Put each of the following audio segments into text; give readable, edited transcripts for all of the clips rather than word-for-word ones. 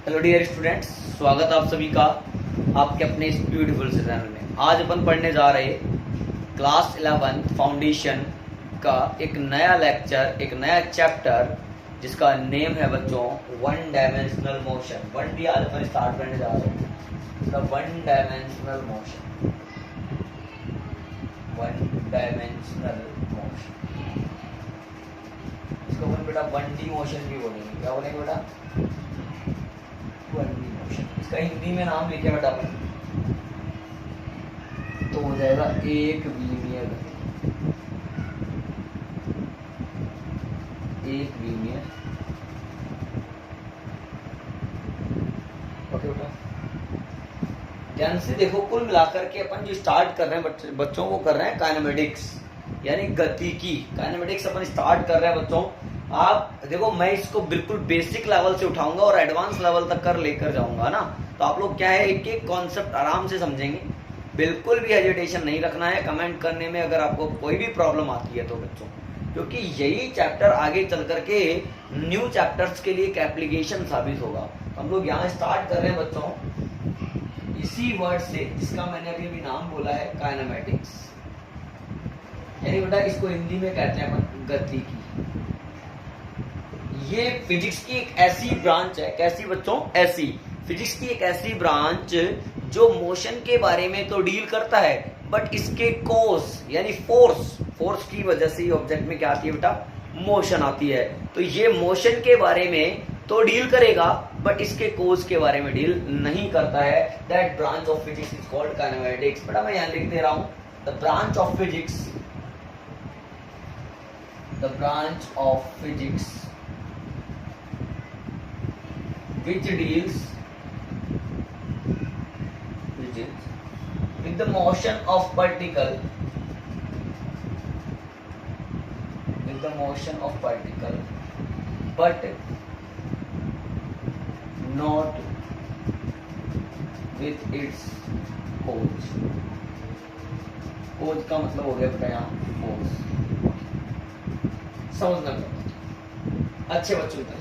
Hello dear students, स्वागत आप सभी का आपके अपने इस ब्यूटीफुल से चैनल में। आज अपन पढ़ने जा रहे क्लास 11 फाउंडेशन का एक नया लेक्चर, एक नया चैप्टर जिसका नेम है बच्चों वन डायमेंशनल मोशन। 1D आज अपन स्टार्ट करने जा रहे हैं। The one dimensional motion, one dimensional motion. इसको अपन बेटा 1D मोशन भी बोलेंगे। क्या बोलेंगे बेटा? 1D motion. इसका हिंदी में नाम लिखे बेटा अपन तो हो जाएगा एक विमीय गति। एक विमीय। ओके बेटा, ध्यान से देखो। कुल मिलाकर के अपन जो स्टार्ट कर रहे हैं बच्चों को कर रहे हैं काइनेमेटिक्स, यानी गति की काइनेमेटिक्स अपन स्टार्ट कर रहे हैं बच्चों। आप देखो, मैं इसको बिल्कुल बेसिक लेवल से उठाऊंगा और एडवांस लेवल तक कर लेकर जाऊंगा ना, तो आप लोग क्या है एक एक कॉन्सेप्ट आराम से समझेंगे। बिल्कुल भी हेजिटेशन नहीं रखना है कमेंट करने में अगर आपको कोई भी प्रॉब्लम आती है तो बच्चों, क्योंकि यही चैप्टर आगे चल करके न्यू चैप्टर्स के लिए एक एप्लीकेशन साबित होगा। तो हम लोग यहाँ स्टार्ट कर रहे हैं बच्चों इसी वर्ड से जिसका मैंने अभी अभी नाम बोला है काइनेमेटिक्स, यानी बेटा इसको हिंदी में कहते हैं अपन गति की। ये फिजिक्स की एक ऐसी ब्रांच है, कैसी बच्चों? ऐसी फिजिक्स की एक ऐसी ब्रांच जो मोशन के बारे में तो डील करता है, बट इसके कोस यानी फोर्स की वजह से ही ऑब्जेक्ट में क्या आती है बेटा? मोशन आती है। तो ये मोशन के बारे में तो डील करेगा, बट इसके कोस के बारे में डील नहीं करता है। That branch of physics is called kinematics. बेटा मैं यहां लिख दे रहा हूं, the branch of physics, the branch of physics which deals with the motion of particle, with the motion of particle, but not with its cause. cause का मतलब हो गया बेटा यहाँ फोर्स। समझना अच्छे बच्चों का।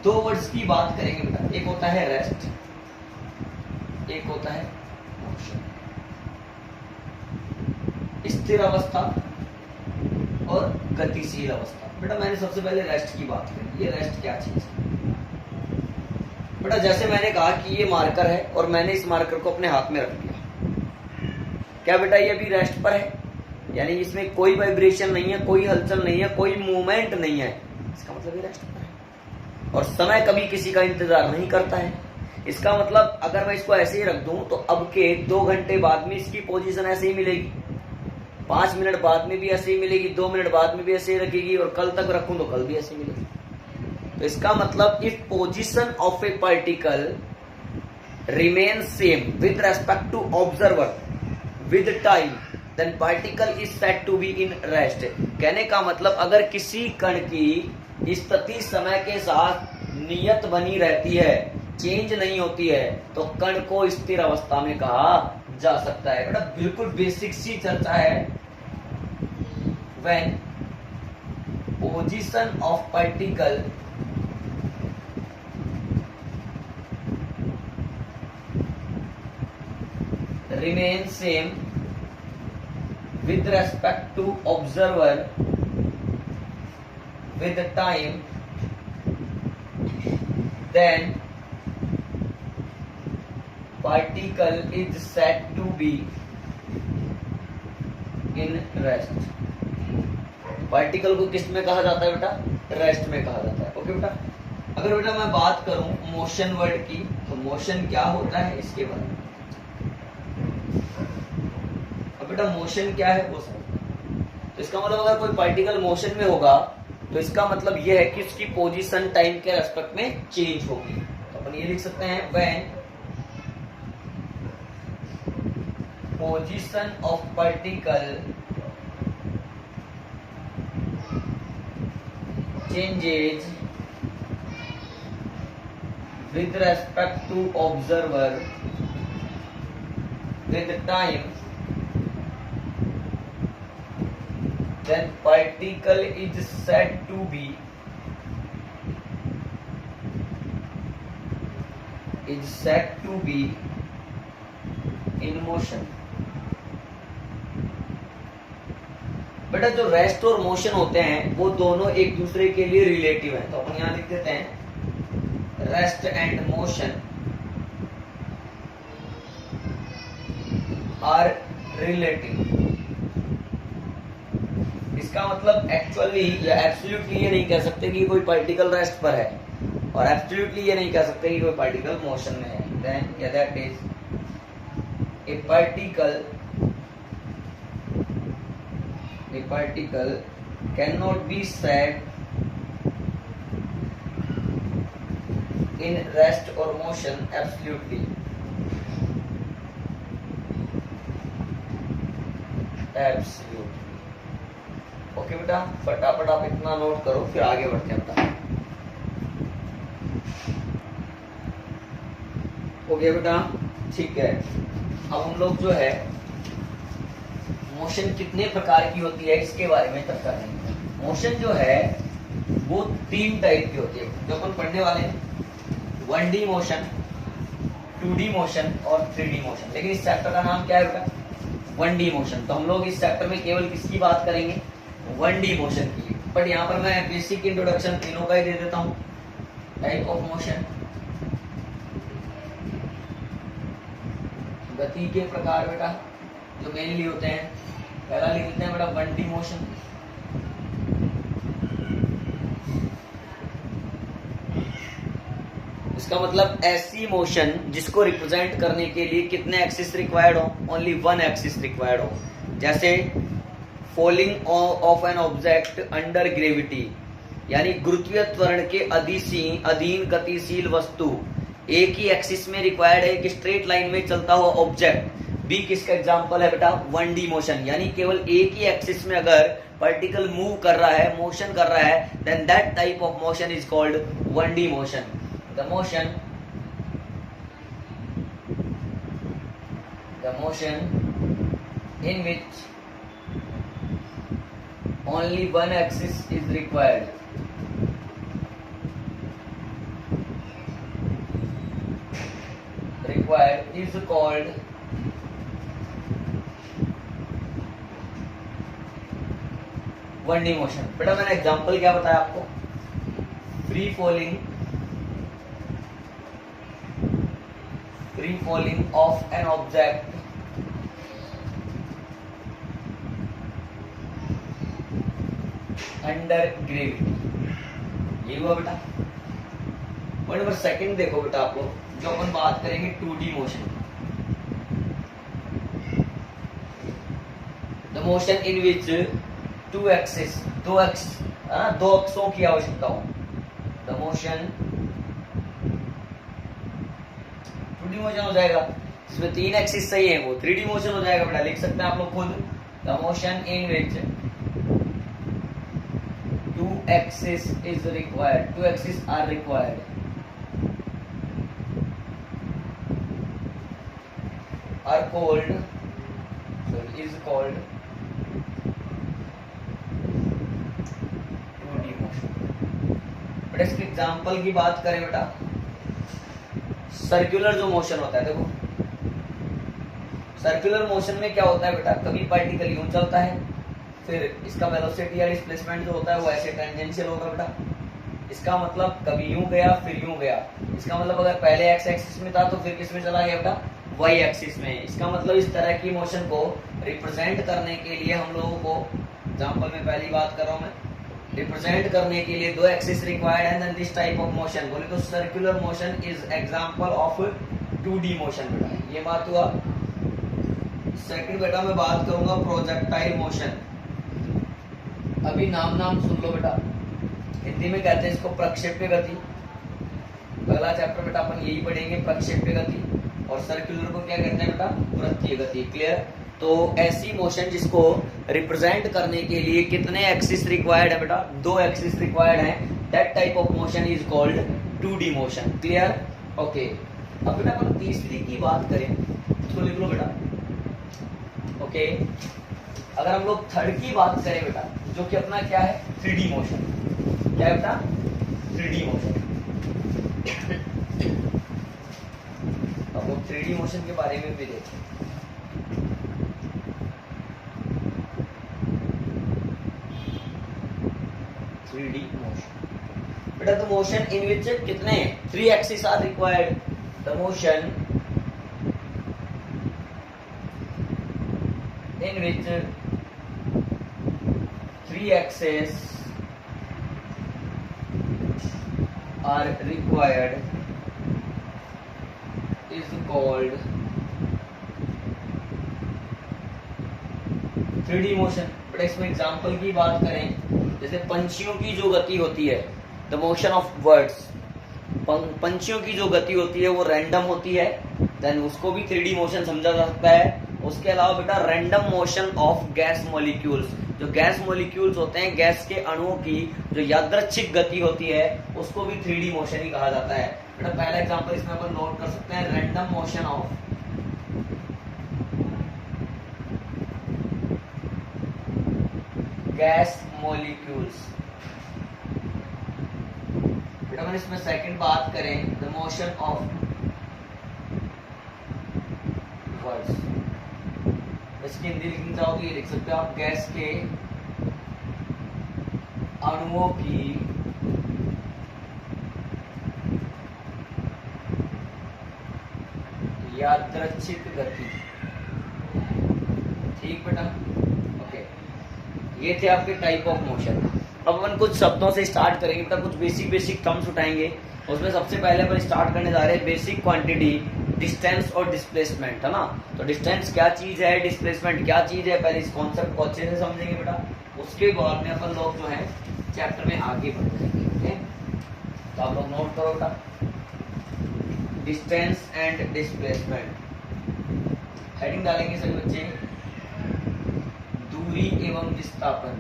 दो वर्ड्स की बात करेंगे बेटा, एक होता है रेस्ट, एक होता है मोशन। स्थिर अवस्था और गतिशील अवस्था। बेटा मैंने सबसे पहले रेस्ट की बात करी। ये रेस्ट क्या चीज है बेटा? जैसे मैंने कहा कि ये मार्कर है और मैंने इस मार्कर को अपने हाथ में रख दिया, क्या बेटा ये भी रेस्ट पर है? यानी इसमें कोई वाइब्रेशन नहीं है, कोई हलचल नहीं है, कोई मूवमेंट नहीं है, इसका मतलब ये रेस्ट पर है। और समय कभी किसी का इंतजार नहीं करता है। इसका मतलब अगर मैं इसको ऐसे ही रख दूं तो अब के 2 घंटे बाद में इसकी पोजीशन ऐसे ही मिलेगी, 5 मिनट बाद में भी ऐसे ही मिलेगी, 2 मिनट बाद में भी ऐसे ही रखेगी, और कल तक रखूं तो कल भी ऐसे मिलेगी। तो इसका मतलब if position of a particle remain same with respect to observer with time, then particle is said to be in rest. कहने का मतलब अगर किसी कण की स्थिति समय के साथ नियत बनी रहती है, चेंज नहीं होती है, तो कण को स्थिर अवस्था में कहा जा सकता है। बेटा बिल्कुल बेसिक सी चर्चा है। When position of particle remain same with respect to observer with the time, then particle is said to be in rest. Particle को किस में कहा जाता है बेटा? रेस्ट में कहा जाता है। ओके बेटा, अगर बेटा मैं बात करूं मोशन वर्ड की, तो मोशन क्या होता है इसके बारे में। अब बेटा मोशन क्या है वो समझो। तो इसका मतलब अगर कोई पार्टिकल मोशन में होगा तो इसका मतलब यह है कि उसकी पोजीशन टाइम के रेस्पेक्ट में चेंज होगी। तो अपन ये लिख सकते हैं when position of particle changes with respect to observer with time, then particle is said to be is said to be in motion। बेटा जो रेस्ट और मोशन होते हैं वो दोनों एक दूसरे के लिए रिलेटिव हैं, तो अपन यहां लिख देते हैं rest and motion are relative. इसका मतलब एक्चुअली या एब्सोल्युटली ये नहीं कह सकते कि कोई पार्टिकल रेस्ट पर है, और एब्सोल्युटली ये नहीं कह सकते कि कोई पार्टिकल मोशन में है। देन या that is a particle cannot be said in rest or motion absolutely। Okay बेटा, फटाफट आप इतना नोट करो, फिर आगे बढ़ते हैं बेटा। ओके बेटा, ठीक है। अब हम लोग जो है मोशन कितने प्रकार की होती है इसके बारे में चर्चा करेंगे। मोशन जो है वो 3 टाइप की होती है जो अपन पढ़ने वाले हैं, 1D मोशन, 2D मोशन और 3D मोशन। लेकिन इस चैप्टर का नाम क्या है बेटा? 1D motion. तो हम लोग इस चैप्टर में केवल किसकी बात करेंगे? 1D मोशन की। बट यहाँ पर मैं बेसिक इंट्रोडक्शन तीनों का ही दे देता हूँ। टाइप ऑफ मोशन, गति के प्रकार बेटा जो मेनली होते हैं, पहला लिख लेते हैं बेटा 1D मोशन। इसका मतलब ऐसी मोशन जिसको रिप्रेजेंट करने के लिए कितने एक्सिस रिक्वायर्ड हो? ओनली 1 एक्सिस रिक्वायर्ड हो। जैसे falling of an object under gravity, यानी गुरुत्वीय त्वरण के अधीन गतिशील वस्तु एक ही एक्सिस में रिक्वायर्ड है, एक स्ट्रेट लाइन में चलता हुआ ऑब्जेक्ट भी किसका एग्जांपल है बेटा? 1D motion. यानी केवल एक ही एक्सिस में अगर पार्टिकल मूव कर रहा है, मोशन कर रहा है, then that type of motion is called 1D motion. The motion in which only 1 axis is required is called 1D motion. बेटा मैंने एग्जांपल क्या बताया आपको? Free falling of an object under gravity, ये हुआ बेटा। पॉइंट नंबर सेकंड देखो बेटा आप लोग, जो अपन बात करेंगे 2D motion. The motion in which 2 axis, दो अक्षों की आवश्यकता हो। द मोशन 2D मोशन हो जाएगा, इसमें 3 एक्सिस सही है, वो 3D मोशन हो जाएगा बेटा। लिख सकते हैं आप लोग खुद, the motion in which 2 axis is required, 2 axis are required, is called 2D motion। बेटा इसके एग्जांपल की बात करें बेटा, सर्कुलर जो मोशन होता है, देखो सर्कुलर मोशन में क्या होता है बेटा? कभी पार्टिकल यूं चलता है, फिर इसका वेलोसिटी या डिस्प्लेसमेंट जो होता है वो ऐसे टेंजेंशियल होगा बेटा। इसका मतलब कभी यूं गया फिर यूं गया। इसका मतलब अगर पहले एक्स एक्सिस में था तो फिर किस में चला गया बेटा? वाई एक्सिस में। इसका मतलब इस तरह की मोशन को रिप्रेजेंट करने के लिए हम लोगों को, एग्जांपल में पहली बात कर रहा हूं मैं, रिप्रेजेंट करने के लिए 2 एक्सिस रिक्वायर्ड है, then this type of motion बोले तो circular motion is example of 2D motion बेटा। ये बात हुआ। सेकंड बेटा मैं बात करूंगा प्रोजेक्टाइल मोशन। अभी नाम सुन लो बेटा, हिंदी में कहते हैं इसको प्रक्षेप्य गति। अगला चैप्टर बेटा अपन यही पढ़ेंगे, प्रक्षेप्य गति। और सर्कुलर को क्या कहते हैं बेटा? वृत्तीय गति। क्लियर? तो ऐसी मोशन जिसको रिप्रेजेंट करने के लिए कितने एक्सिस रिक्वायर्ड है बेटा? 2 एक्सिस रिक्वायर्ड है, that type of motion is called 2D motion. Clear? Okay. अब बेटा अपन तीसरी की बात करें, इसको लिख लो बेटा। ओके, अगर हम लोग थर्ड की बात करें बेटा, जो कि अपना क्या है? 3D motion. क्या है बेटा? 3D motion. 3D मोशन के बारे में भी देखें। बेटा द मोशन इन विच कितने 3 axis are required, the motion in which 3 axis are required is called 3D motion. बेटा इसमें एग्जांपल की बात करें, जैसे पंछियों की जो गति होती है, द मोशन ऑफ बर्ड्स, पंछियों की जो गति होती है वो रैंडम होती है, देन उसको भी 3D मोशन समझा जा सकता है। उसके अलावा बेटा random motion of gas molecules, जो गैस मॉलिक्यूल्स होते हैं, गैस के अणुओं की जो यादृच्छिक गति होती है उसको भी 3D मोशन ही कहा जाता है। बेटा पहला एग्जांपल इसमें अपन नोट कर सकते हैं, random motion of gas molecules. बेटा मैंने इसमें सेकंड बात करें, द मोशन ऑफ वर्ड्स, इसकी हिंदी लिखनी चाहो तो ये लिख सकते हो आप, गैस के अणुओं की यादृच्छिक गति। ठीक बेटा, ओके, ये थे आपके टाइप ऑफ मोशन। अब अपन कुछ शब्दों से स्टार्ट करेंगे बेटा, कुछ बेसिक टर्म्स उठाएंगे। उसमें सबसे पहले अपन स्टार्ट करने जा रहे हैं बेसिक क्वांटिटी, डिस्टेंस और डिस्प्लेसमेंट, है ना। तो डिस्टेंस क्या चीज है, डिस्प्लेसमेंट क्या चीज है, पहले इस कॉन्सेप्ट को अच्छे से समझेंगे बेटा। उसके बाद में अपन लोग जो है चैप्टर में आगे बढ़ जाएंगे। तो आप लोग नोट करो बेटा, डिस्टेंस एंड डिस्प्लेसमेंट। हेडिंग डालेंगे सभी बच्चे, दूरी एवं विस्थापन।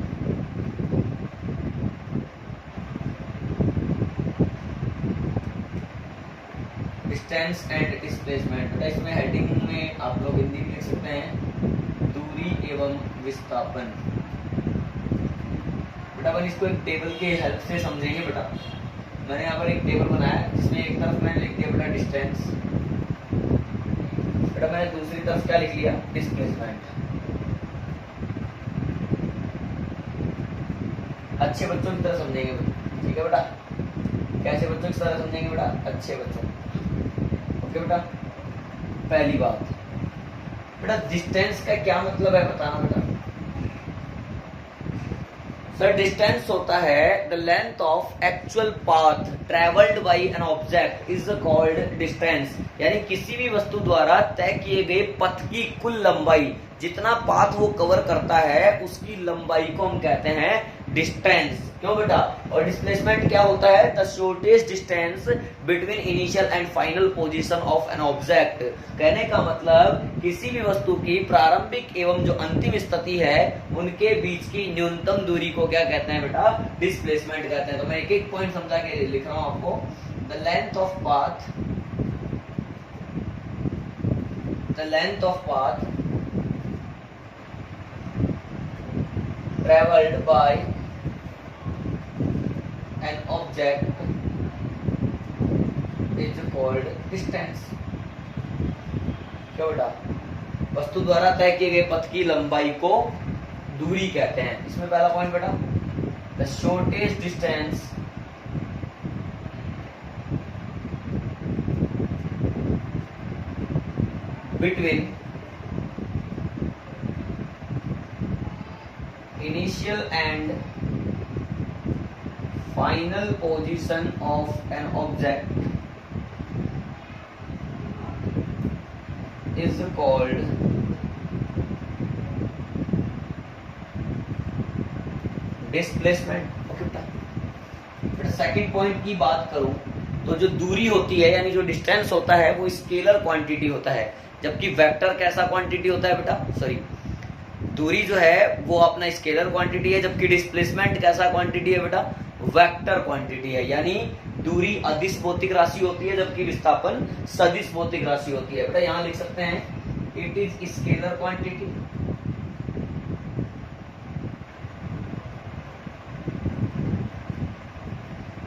Distance and displacement. बेटा इसमें हेडिंग में आप लोग हिंदी में लिख सकते हैं, दूरी एवं विस्थापन। बेटा अपन इसको एक टेबल के हेल्प से समझेंगे। बेटा मैंने यहाँ पर एक टेबल बनाया जिसमें एक तरफ मैंने लिख दिया बेटा डिस्टेंस, बेटा मैंने दूसरी तरफ क्या लिख लिया, डिस्प्लेसमेंट। अच्छे बच्चों की तरह समझेंगे, ठीक है बेटा। कैसे बच्चों की तरह समझेंगे बेटा, अच्छे बच्चों। ओके बेटा, पहली बात बेटा, डिस्टेंस का क्या मतलब है बताना बेटा। सर डिस्टेंस होता है the length of actual path travelled by an object is called distance, यानी किसी भी वस्तु द्वारा तय किए गए पथ की कुल लंबाई, जितना पाथ वो कवर करता है उसकी लंबाई को हम कहते हैं डिस्टेंस। क्यों बेटा, और डिस्प्लेसमेंट क्या होता है, the shortest distance between initial and final position of an object. कहने का मतलब किसी भी वस्तु की प्रारंभिक एवं जो अंतिम स्थिति है उनके बीच की न्यूनतम दूरी को क्या कहते हैं बेटा, डिस्प्लेसमेंट कहते हैं। तो मैं एक एक पॉइंट समझा के लिख रहा हूं आपको, the length of path, the length of path traveled by an object is called distance। क्या बेटा, वस्तु द्वारा तय किए गए पथ की लंबाई को दूरी कहते हैं। इसमें पहला पॉइंट बेटा, the shortest distance between initial and final position of an object is called displacement। Okay बेटा, फिर सेकंड पॉइंट की बात करूं तो जो दूरी होती है यानी जो डिस्टेंस होता है वो स्केलर क्वांटिटी होता है, जबकि वेक्टर कैसा क्वांटिटी होता है बेटा, सॉरी दूरी जो है वो अपना स्केलर क्वांटिटी है, जबकि डिस्प्लेसमेंट कैसा क्वांटिटी है बेटा, वेक्टर क्वांटिटी है। यानी दूरी अदिश भौतिक राशि होती है जबकि विस्थापन सदिश भौतिक राशि होती है। बेटा यहां लिख सकते हैं इट इज स्केलर क्वांटिटी,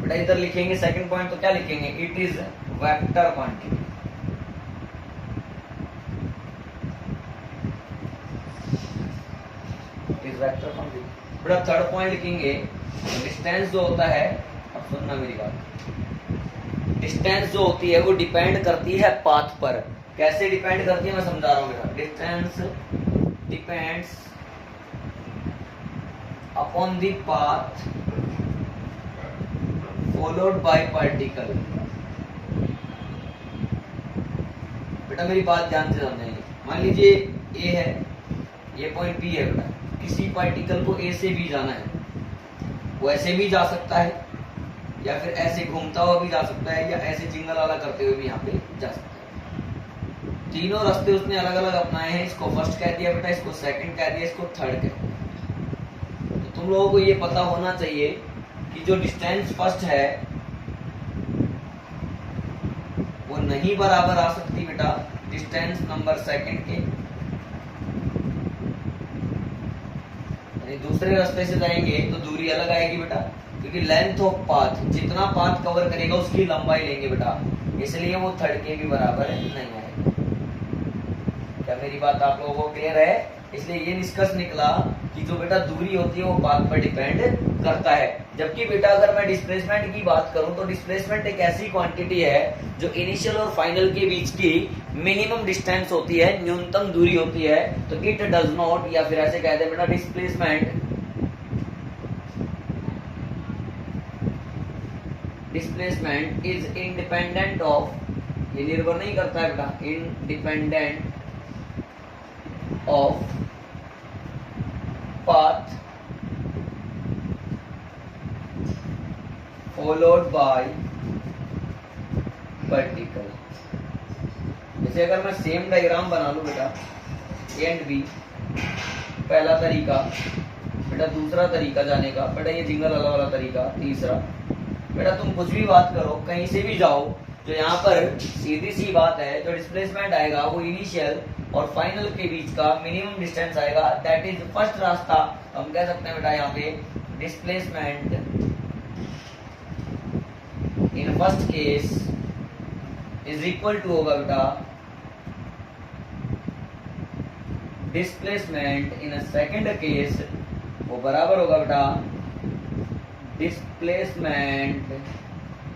बेटा इधर लिखेंगे सेकंड पॉइंट तो क्या लिखेंगे, it is vector quantity. Is vector function. बेटा थर्ड पॉइंट लिखेंगे डिस्टेंस जो होता है, अब सुनना मेरी बात, डिस्टेंस जो होती है वो डिपेंड करती है पाथ पर। कैसे डिपेंड करती है मैं समझा रहा हूँ बेटा। Distance depends upon the path followed by particle. बेटा मेरी बात ध्यान से समझेंगे। मान लीजिए ए है, ये पॉइंट बी है बेटा, किसी पार्टिकल को ए से बी जाना है, वो ऐसे भी जा सकता है या फिर ऐसे घूमता हुआ भी जा सकता है या ऐसे जिंगल वाला करते हुए भी यहाँ पे जा सकता है। तीनों रास्ते उसने अलग अलग अपनाए हैं। इसको फर्स्ट कह दिया बेटा, इसको सेकंड कह दिया, इसको थर्ड कह दिया। तो तुम लोगों को ये पता होना चाहिए कि जो डिस्टेंस फर्स्ट है वो नहीं बराबर आ सकती बेटा डिस्टेंस नंबर सेकंड के। यानी दूसरे रास्ते से जाएंगे तो दूरी अलग आएगी बेटा, क्योंकि लेंथ ऑफ पाथ, जितना पाथ कवर करेगा उसकी लंबाई लेंगे बेटा, इसलिए वो थर्ड के भी बराबर नहीं आएगा। क्या मेरी बात आप लोगों को क्लियर है? इसलिए ये निष्कर्ष निकला कि जो बेटा दूरी होती है वो पाथ पर डिपेंड करता है। जबकि बेटा अगर मैं डिस्प्लेसमेंट की बात करूं तो डिस्प्लेसमेंट एक ऐसी क्वांटिटी है जो इनिशियल और फाइनल के बीच की मिनिमम डिस्टेंस होती है, न्यूनतम दूरी होती है। तो इट डज नॉट, या फिर ऐसे कहते हैं बेटा डिस्प्लेसमेंट इज इंडिपेंडेंट ऑफ, ये निर्भर नहीं करता है बेटा, independent of path followed by particle। जैसे अगर मैं सेम डायग्राम बना लूं बेटा ए एंड बी, पहला तरीका बेटा, दूसरा तरीका जाने का बेटा, ये जिंगल वाला तरीका, तीसरा बेटा तुम कुछ भी बात करो, कहीं से भी जाओ, जो यहाँ पर सीधी सी बात है, जो डिस्प्लेसमेंट आएगा वो इनिशियल और फाइनल के बीच का मिनिमम डिस्टेंस आएगा, दैट इज फर्स्ट रास्ता। तो हम कह सकते हैं बेटा यहाँ पे displacement in first case is equal to होगा बेटा डिस्प्लेसमेंट इन सेकंड केस, वो बराबर होगा बेटा डिस्प्लेसमेंट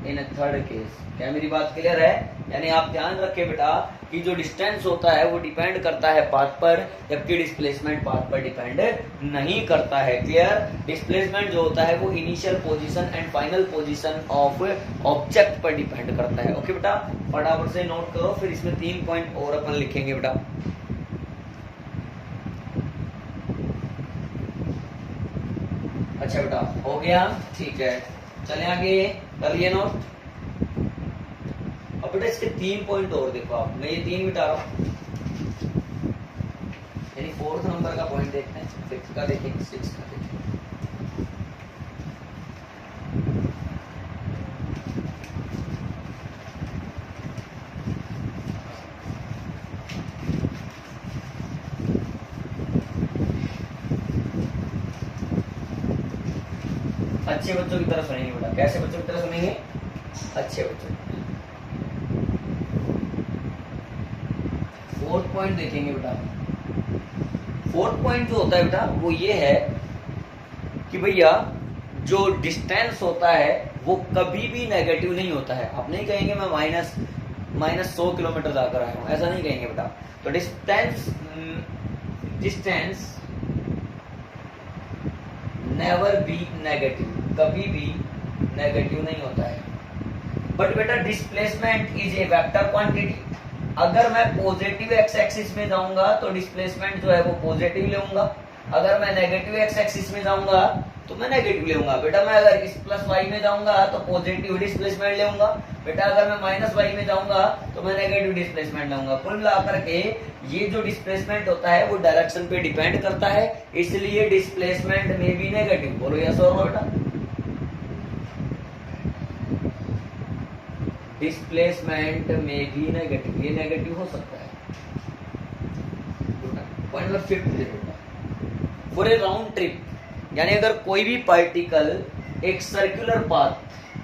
इन थर्ड केस। क्या मेरी बात क्लियर है? यानी आप ध्यान रखें बेटा कि जो डिस्टेंस होता है वो डिपेंड करता है पाथ पर, जबकि डिस्प्लेसमेंट पाथ पर डिपेंड नहीं करता है। क्लियर? डिस्प्लेसमेंट जो होता है वो initial position and final position of object पर डिपेंड करता है। ओके बेटा, फटाफट से नोट करो, फिर इसमें 3 पॉइंट और अपन लिखेंगे बेटा। अच्छा बेटा हो गया, ठीक है, चले आगे, कर लिए नोट। अब बेटा इसके 3 पॉइंट और देखो आप, मैं ये 3 मिटा रहा हूं, यानी 4th नंबर का पॉइंट देखते हैं, 5th का देखेंगे, 6th का देखेंगे। अच्छे बच्चों की तरफ सुनेंगे बेटा। कैसे बच्चों की तरफ सुनेंगे? अच्छे बच्चों। 4th पॉइंट देखेंगे बेटा। 4th पॉइंट जो होता है बेटा वो ये है कि भैया जो डिस्टेंस होता है वो कभी भी नेगेटिव नहीं होता है। आप नहीं कहेंगे मैं माइनस 100 किलोमीटर जाकर आया हूं, ऐसा नहीं कहेंगे बेटा। तो डिस्टेंस नेवर बी नेगेटिव, कभी भी नेगेटिव नहीं होता है। बट बेटा displacement is a vector quantity. अगर मैं पॉजिटिव एक्स एक्सिस में जाऊंगा तो डिस्प्लेसमेंट जो है वो पॉजिटिव लेऊंगा, अगर मैं नेगेटिव एक्स एक्सिस में जाऊंगा तो मैं नेगेटिव लेऊंगा। बेटा मैं अगर इस प्लस वाई में जाऊंगा तो पॉजिटिव डिस्प्लेसमेंट लेऊंगा, बेटा अगर मैं माइनस वाई में जाऊंगा तो मैं नेगेटिव डिस्प्लेसमेंट लूंगा। कुल मिलाकर के ये जो डिस्प्लेसमेंट होता है वो डायरेक्शन पे डिपेंड करता है, इसलिए डिस्प्लेसमेंट में भी नेगेटिव। बोलो यस और नो बेटा? डिस्प्लेसमेंट में भी नेगेटिव, ये नेगेटिव हो सकता है। पॉइंट नंबर 5 देखो, फॉर ए राउंड ट्रिप, यानी अगर कोई भी पार्टिकल एक सर्कुलर पाथ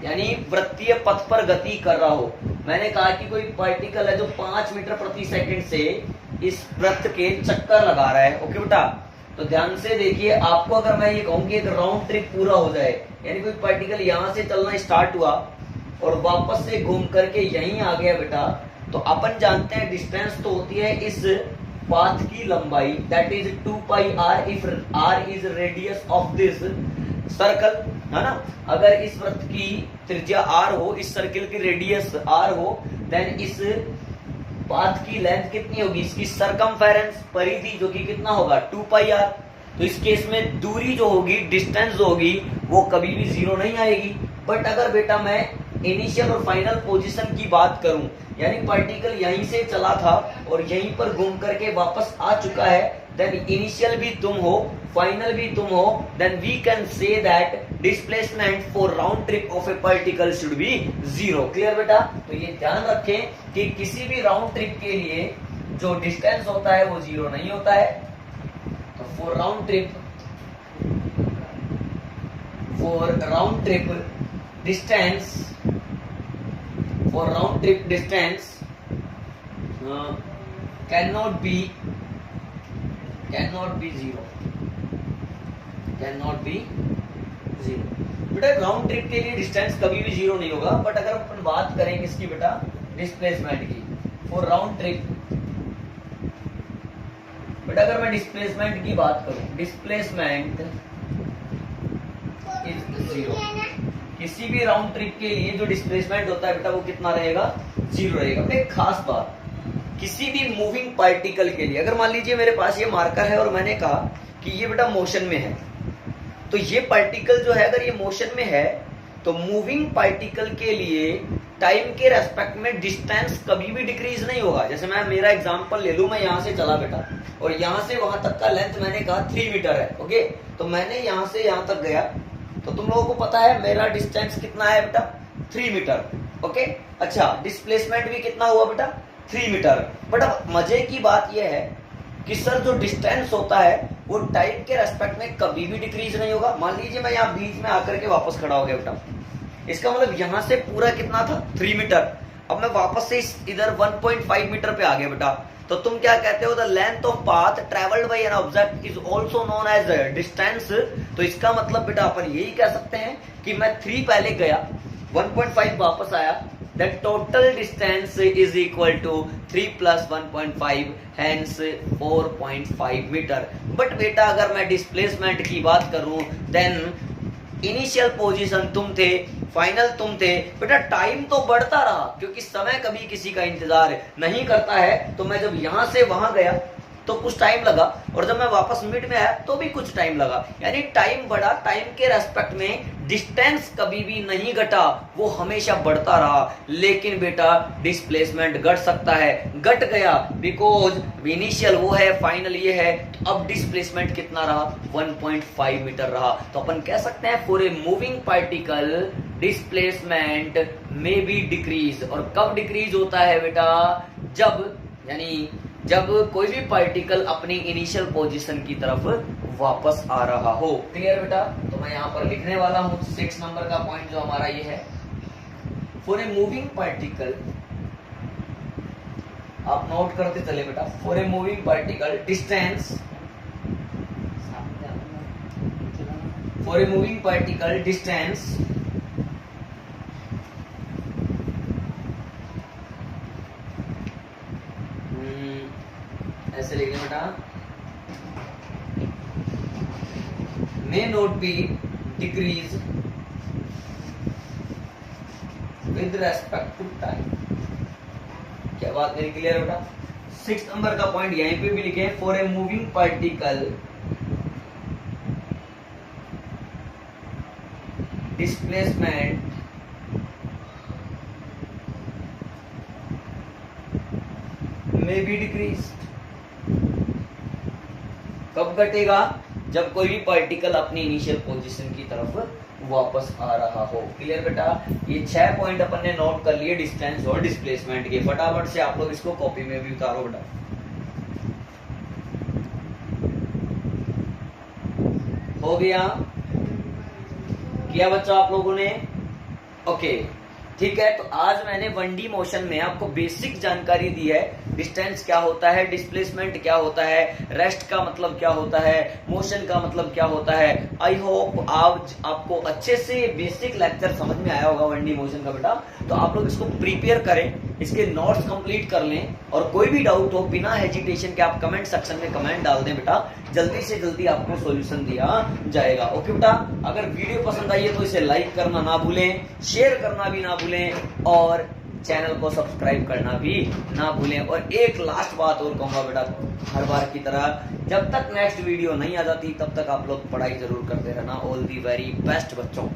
यानी वृत्तीय पथ पर गति कर रहा हो। मैंने कहा कि कोई पार्टिकल है जो 5 मीटर प्रति सेकंड से इस वृत्त के चक्कर लगा रहा है। ओके बेटा, तो ध्यान से देखिए, आपको अगर मैं ये कहूं कि एक राउंड ट्रिप पूरा हो जाए, यानी कोई पार्टिकल यहां से चलना स्टार्ट हुआ और वापस से घूम करके यहीं आ गया बेटा, तो अपन जानते हैं डिस्टेंस तो होती है इस पाथ की लंबाई, that is 2 pi r if r is radius of this circle, है ना। अगर इस वृत्त की त्रिज्या r हो, इस सर्किल की रेडियस r हो, देन इस पाथ की लेंथ कितनी होगी, इसकी सरकमफेरेंस, परिधि, जो कि कितना होगा 2 पाई r। तो इस केस में दूरी जो होगी, डिस्टेंस जो होगी, वो कभी भी जीरो नहीं आएगी। बट अगर बेटा मैं इनिशियल और फाइनल पोजीशन की बात करूं, यानी पार्टिकल यहीं से चला था और यहीं पर घूम करके वापस आ चुका है, देन इनिशियल भी तुम हो, फाइनल भी तुम हो, then we can say that displacement for round trip of a particle should be zero. Clear बेटा। तो ये ध्यान रखें कि किसी भी राउंड ट्रिप के लिए जो डिस्टेंस होता है वो जीरो नहीं होता है। तो for round trip distance cannot be zero, बेटा राउंड ट्रिप के लिए डिस्टेंस कभी भी जीरो नहीं होगा। बट अगर अपन बात करें किसकी बेटा, डिस्प्लेसमेंट की, फॉर राउंड ट्रिप, बेटा अगर मैं डिस्प्लेसमेंट की बात करूं, डिस्प्लेसमेंट इज जीरो। किसी भी राउंड ट्रिप के लिए जो डिस्प्लेसमेंट होता है बेटा वो कितना रहेगा, जीरो रहेगा। एक खास बात, किसी भी मूविंग पार्टिकल के लिए, अगर मान लीजिए मेरे पास ये मार्कर है और मैंने कहा कि ये बेटा मोशन में है, तो ये पार्टिकल जो है अगर ये मोशन में है, तो मूविंग पार्टिकल के लिए टाइम के रेस्पेक्ट में डिस्टेंस कभी भी डिक्रीज नहीं होगा। जैसे मैं मेरा एग्जांपल ले लूं, मैं यहां से चला बेटा और यहां से वहां तक का लेंथ मैंने कहा 3 मीटर है, ओके। तो मैंने यहां से यहां तक गया, तो तुम लोगों को पता है मेरा डिस्टेंस कितना है बेटा, 3 मीटर, ओके। अच्छा, डिस्प्लेसमेंट भी कितना हुआ बेटा, 3 मीटर। बट अब मजे की बात यह है कि सर जो डिस्टेंस होता है वो टाइम के रेस्पेक्ट में कभी भी डिक्रीज नहीं होगा। मान लीजिए मैं यहाँ बीच में आकर के वापस खड़ा हो गया बेटा, इसका मतलब यहाँ से पूरा कितना था, 3 मीटर। अब मैं वापस से इधर 1.5 मीटर पे आ गया बेटा, तो तुम क्या कहते हो, the length of path travelled by an object is also known as distance. तो इसका मतलब बेटा अपन यही कह सकते हैं कि मैं 3 पहले गया, 1.5 वापस आया, the total distance is equal to 3 plus 1.5 hence 4.5 metre. But बेटा अगर मैं डिस्प्लेसमेंट की बात करूं, देन इनिशियल पोजीशन तुम थे, फाइनल तुम थे, बेटा टाइम तो बढ़ता रहा क्योंकि समय कभी किसी का इंतजार नहीं करता है। तो मैं जब यहां से वहां गया तो कुछ टाइम लगा, और जब मैं वापस मिड में आया तो भी कुछ टाइम लगा, यानी टाइम बढ़ा, टाइम के रेस्पेक्ट में डिस्टेंस कभी भी नहीं घटा, वो हमेशा बढ़ता रहा। लेकिन बेटा डिस्प्लेसमेंट घट सकता है, घट गया बिकॉज इनिशियल वो है, फाइनल ये है, तो अब डिस्प्लेसमेंट कितना रहा, 1.5 मीटर रहा। तो अपन कह सकते हैं for a moving particle displacement में बी डिक्रीज। और कब डिक्रीज होता है बेटा, जब कोई भी पार्टिकल अपनी इनिशियल पोजीशन की तरफ वापस आ रहा हो। क्लियर बेटा। तो मैं यहां पर लिखने वाला हूं 6 नंबर का पॉइंट जो हमारा ये है, फॉर ए मूविंग पार्टिकल, आप नोट करते चले बेटा, for a moving particle distance, for a moving particle distance ऐसे लिखने बेटा, may not be decrease with respect to time। क्या बात मेरी क्लियर बेटा। 6 नंबर का पॉइंट यहीं पे भी लिखे, for a moving particle displacement में भी डिक्रीज। कब घटेगा, जब कोई भी पार्टिकल अपनी इनिशियल पोजीशन की तरफ वापस आ रहा हो। क्लियर बेटा। ये 6 पॉइंट अपन ने नोट कर लिए डिस्टेंस और डिस्प्लेसमेंट के। फटाफट से आप लोग इसको कॉपी में भी उतारो बेटा। हो गया, किया बच्चा आप लोगों ने, ओके। ठीक है, तो आज मैंने 1D मोशन में आपको बेसिक जानकारी दी है। डिस्टेंस क्या होता है, डिस्प्लेसमेंट क्या होता है, रेस्ट का मतलब क्या होता है, मोशन का मतलब क्या होता है। आई होप आज आपको अच्छे से बेसिक लेक्चर समझ में आया होगा 1D मोशन का बेटा। तो आप लोग इसको प्रिपेयर करें, इसके नोट्स कंप्लीट कर लें, और कोई भी डाउट हो बिना हेजिटेशन के आप कमेंट सेक्शन में कमेंट डाल दें बेटा, जल्दी से जल्दी आपको सॉल्यूशन दिया जाएगा। ओके बेटा, अगर वीडियो पसंद आई है तो इसे लाइक करना ना भूलें, शेयर करना भी ना भूलें, और चैनल को सब्सक्राइब करना भी ना भूलें। और एक लास्ट बात और कहूंगा बेटा, हर बार की तरह जब तक नेक्स्ट वीडियो नहीं आ जाती तब तक आप लोग पढ़ाई जरूर करते रहना। ऑल दी वेरी बेस्ट बच्चों।